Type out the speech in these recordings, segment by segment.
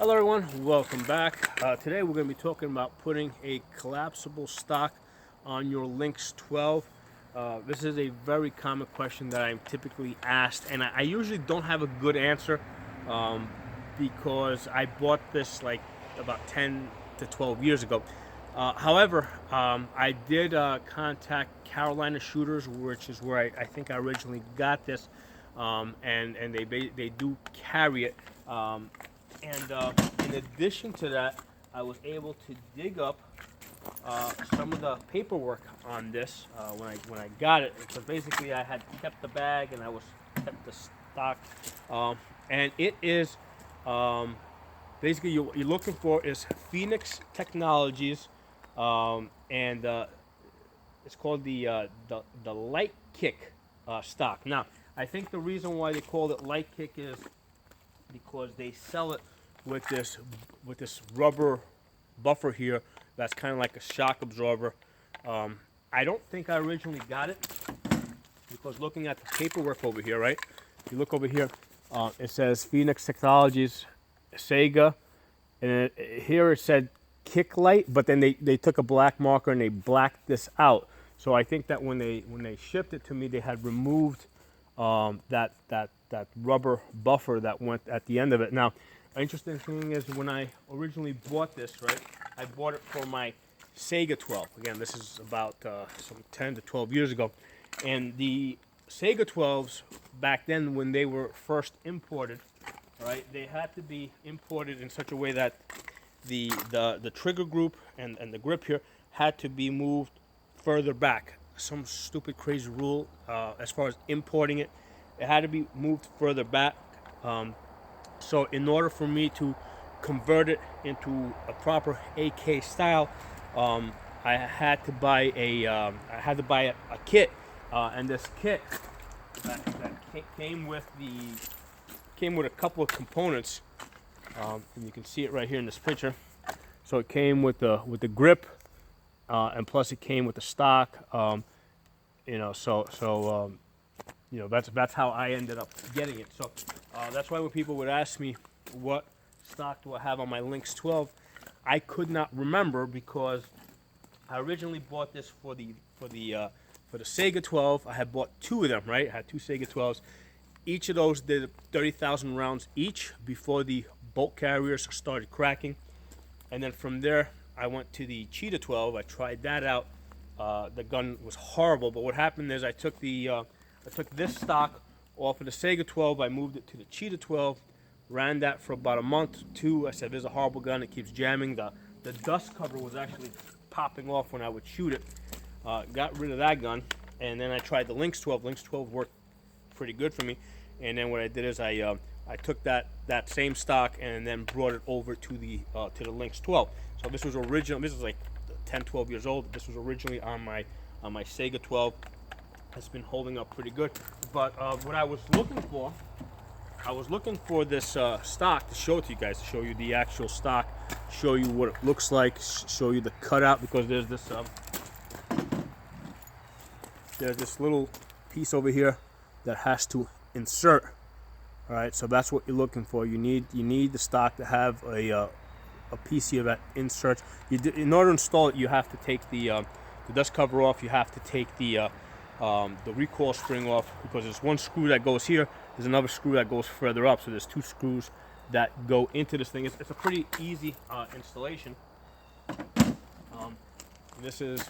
Hello everyone, welcome back. Today we're going to be talking about putting a collapsible stock on your Lynx 12. This is a very common question that I'm typically asked, and I usually don't have a good answer because I bought this like about 10 to 12 years ago. However, I did contact Carolina Shooters, which is where I think I originally got this, and they do carry it. In addition to that, I was able to dig up some of the paperwork on this when I got it. Because basically, I had kept the bag and I was kept the stock, and it is basically you're looking for is Phoenix Technologies, and it's called the Light Kick stock. Now, I think the reason why they called it Light Kick is because they sell it with this rubber buffer here that's kind of like a shock absorber. I don't think I originally got it because looking at the paperwork over here, right? If you look over here, it says Phoenix Technologies, Sega, and here it said Kick Light, but then they took a black marker and they blacked this out. So I think that when they shipped it to me, they had removed that rubber buffer that went at the end of it. Now, an interesting thing is when I originally bought this, right, I bought it for my Sega 12. Again, this is about some 10 to 12 years ago. And the Sega 12s back then when they were first imported, right, they had to be imported in such a way that the trigger group and the grip here had to be moved further back. Some stupid crazy rule as far as importing it. It had to be moved further back. So in order for me to convert it into a proper AK style, I had to buy a kit, and this kit that came with a couple of components, and you can see it right here in this picture. So it came with the grip, and plus it came with the stock. That's how I ended up getting it. So that's why when people would ask me what stock do I have on my Lynx 12, I could not remember because I originally bought this for the Sega 12. I had bought two of them, right? I had two Sega 12s. Each of those did 30,000 rounds each before the bolt carriers started cracking, and then from there I went to the Cheetah 12. I tried that out. The gun was horrible, but what happened is I took this stock off of the Sega 12. I moved it to the Cheetah 12, ran that for about a month or two. I said, this is a horrible gun. It keeps jamming. The dust cover was actually popping off when I would shoot it. Got rid of that gun, and then I tried the Lynx 12. Lynx 12 worked pretty good for me. And then what I did is I took that same stock and then brought it over to the Lynx 12. So this was original. This is like 10, 12 years old. This was originally on my Sega 12. It's been holding up pretty good. But what I was looking for this stock to show to you guys, to show you the actual stock, show you what it looks like, show you the cutout, because there's this little piece over here that has to insert. All right, so that's what you're looking for. You need the stock to have a piece here that inserts. In order to install it, you have to take the dust cover off. You have to take the recoil spring off, because there's one screw that goes here, there's another screw that goes further up, so there's two screws that go into this thing. It's a pretty easy installation. This is,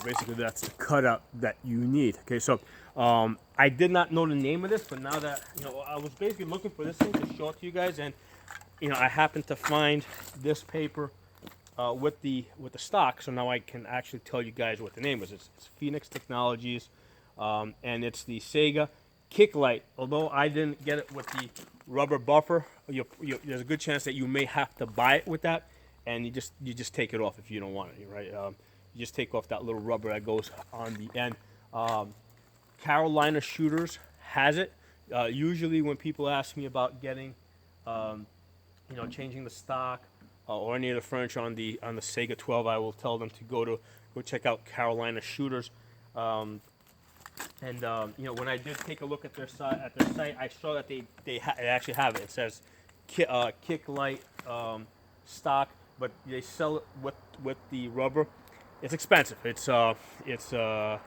basically that's the cutout that you need. Okay, so I did not know the name of this, but now that I was basically looking for this thing to show it to you guys, and I happened to find this paper with the stock, so now I can actually tell you guys what the name is. It's Phoenix Technologies, and it's the Sega Kick Light. Although I didn't get it with the rubber buffer, there's a good chance that you may have to buy it with that, and you just take it off if you don't want it, right? You just take off that little rubber that goes on the end. Carolina Shooters has it. Usually when people ask me about getting, changing the stock or any of the furniture on the Sega 12, I will tell them to go check out Carolina Shooters. When I did take a look at their site, I saw that they actually have it. It says kick light stock, but they sell it with the rubber. It's expensive. It's I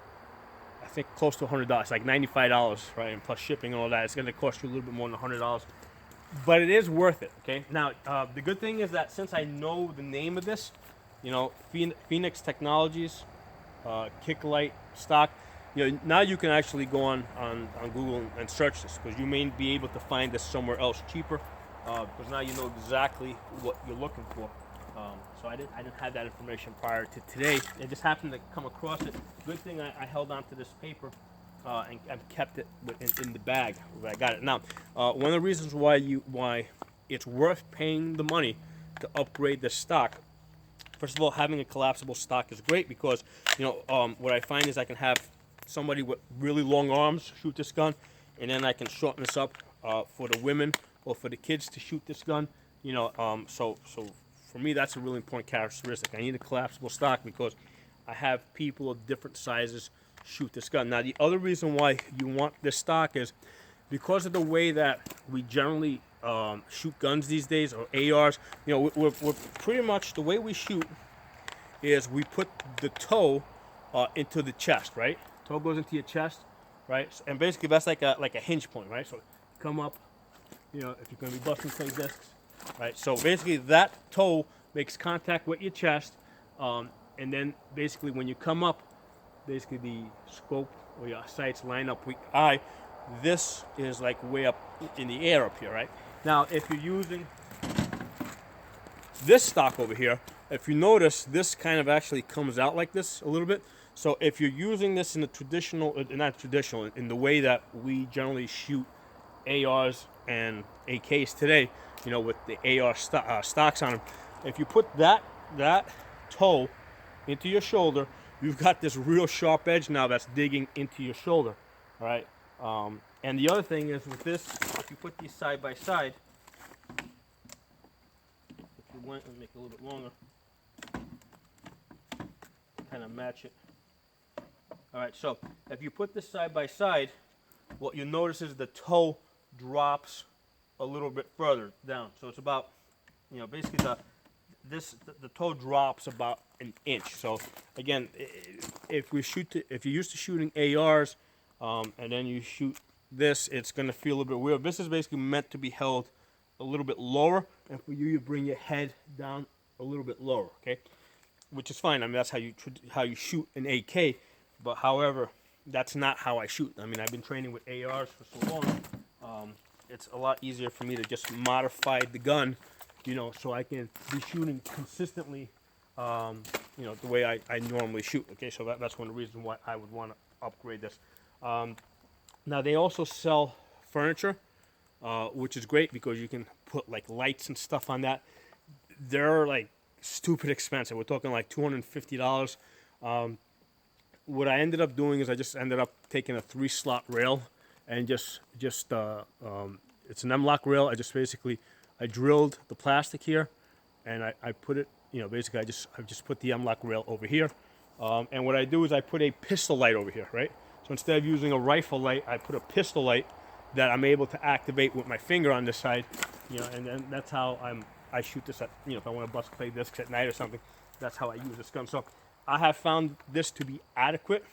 think close to $100, like $95, right? And plus shipping and all that, it's going to cost you a little bit more than $100. But it is worth it, okay? Now, the good thing is that since I know the name of this, you know, Phoenix Technologies, kick light stock, you know, now you can actually go on Google and search this, because you may be able to find this somewhere else cheaper, because now you know exactly what you're looking for. So I didn't have that information prior to today. I just happened to come across it. Good thing I held on to this paper and I've kept it in the bag where I got it. Now, one of the reasons why it's worth paying the money to upgrade the stock. First of all, having a collapsible stock is great because, you know, what I find is I can have somebody with really long arms shoot this gun, and then I can shorten this up for the women or for the kids to shoot this gun. You know, so for me, that's a really important characteristic. I need a collapsible stock because I have people of different sizes shoot this gun. Now, the other reason why you want this stock is because of the way that we generally shoot guns these days, or ARs. You know, we're pretty much, the way we shoot is we put the toe into the chest, right? Toe goes into your chest, right? And basically that's like a hinge point, right? So come up, you know, if you're going to be busting say discs, right? So basically that toe makes contact with your chest, and then basically when you come up, basically the scope or your sights line up with your eye. This is like way up in the air up here, right? Now, if you're using this stock over here, if you notice, this kind of actually comes out like this a little bit. So if you're using this in the traditional, not traditional, in the way that we generally shoot ARs and AKs today, you know, with the AR stocks on them, if you put that toe into your shoulder, you've got this real sharp edge now that's digging into your shoulder, all right? And the other thing is with this, if you put these side by side, if you went and make it a little bit longer, kind of match it. All right, so if you put this side by side, what you'll notice is the toe drops a little bit further down. So it's about, you know, basically the toe drops about an inch. So again, if you're used to shooting ARs, and then you shoot this, it's going to feel a little bit weird. This is basically meant to be held a little bit lower, and for you bring your head down a little bit lower, okay? Which is fine. I mean, that's how you shoot an AK. But however, that's not how I shoot. I mean, I've been training with ARs for so long. It's a lot easier for me to just modify the gun, you know, so I can be shooting consistently, you know, the way I normally shoot. Okay, so that's one of the reasons why I would want to upgrade this. Now they also sell furniture, which is great because you can put like lights and stuff on that. They're like stupid expensive. We're talking like $250. What I ended up doing is I just ended up taking a 3-slot rail and just it's an M-lock rail. I drilled the plastic here, and I put it, you know, basically I just put the M-lock rail over here, and what I do is I put a pistol light over here, right? So instead of using a rifle light, I put a pistol light that I'm able to activate with my finger on this side, you know, and then that's how I shoot this at, you know, if I want to bust play discs at night or something, that's how I use this gun. So I have found this to be adequate.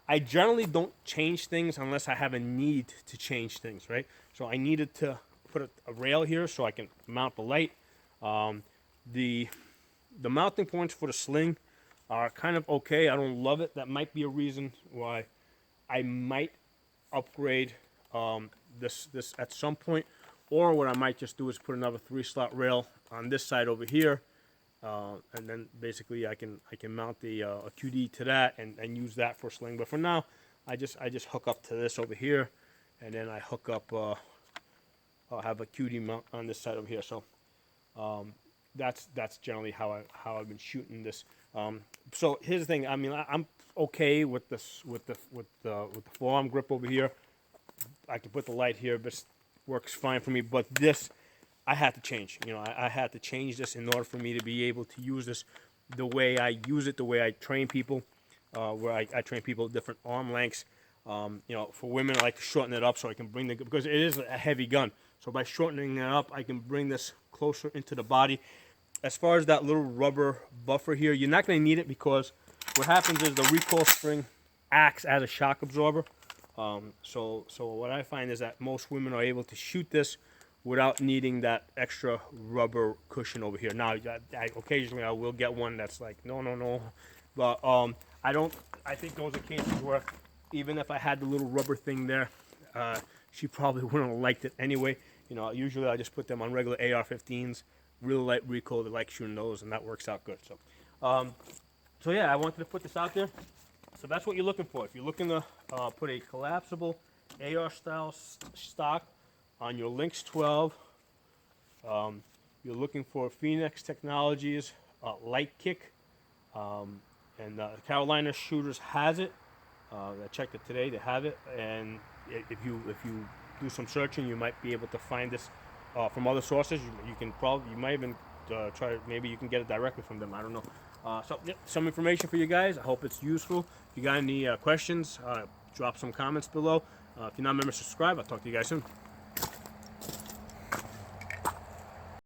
I generally don't change things unless I have a need to change things, right? So I needed to put a rail here so I can mount the light. The mounting points for the sling are kind of okay. I don't love it. That might be a reason why I might upgrade this at some point, or what I might just do is put another 3-slot rail on this side over here, and then basically I can mount the a QD to that and use that for sling. But for now, I just hook up to this over here, and then I hook up. I'll have a QD mount on this side over here. So that's generally how I've been shooting this. So here's the thing. I mean, I'm okay with this with the forearm grip over here. I can put the light here, but works fine for me. But this, I had to change. You know, I had to change this in order for me to be able to use this the way I use it, the way I train people, where I train people at different arm lengths. You know, for women, I like to shorten it up so I can bring the, because it is a heavy gun. So by shortening it up, I can bring this closer into the body. As far as that little rubber buffer here, you're not going to need it because what happens is the recoil spring acts as a shock absorber. So what I find is that most women are able to shoot this without needing that extra rubber cushion over here. Now, occasionally I will get one that's like, no. But I think those are cases where even if I had the little rubber thing there, she probably wouldn't have liked it anyway. You know, usually I just put them on regular AR-15s, really light recoil, they like shooting those, and that works out good. So yeah, I wanted to put this out there. So that's what you're looking for. If you're looking to put a collapsible AR style stock on your Lynx 12, you're looking for Phoenix Technologies light kick, and Carolina Shooters has it. I checked it today; they have it. And if you do some searching, you might be able to find this from other sources. You might even try. Maybe you can get it directly from them. I don't know. So yeah, some information for you guys. I hope it's useful. If you got any questions, drop some comments below. If you're not a member, subscribe. I'll talk to you guys soon.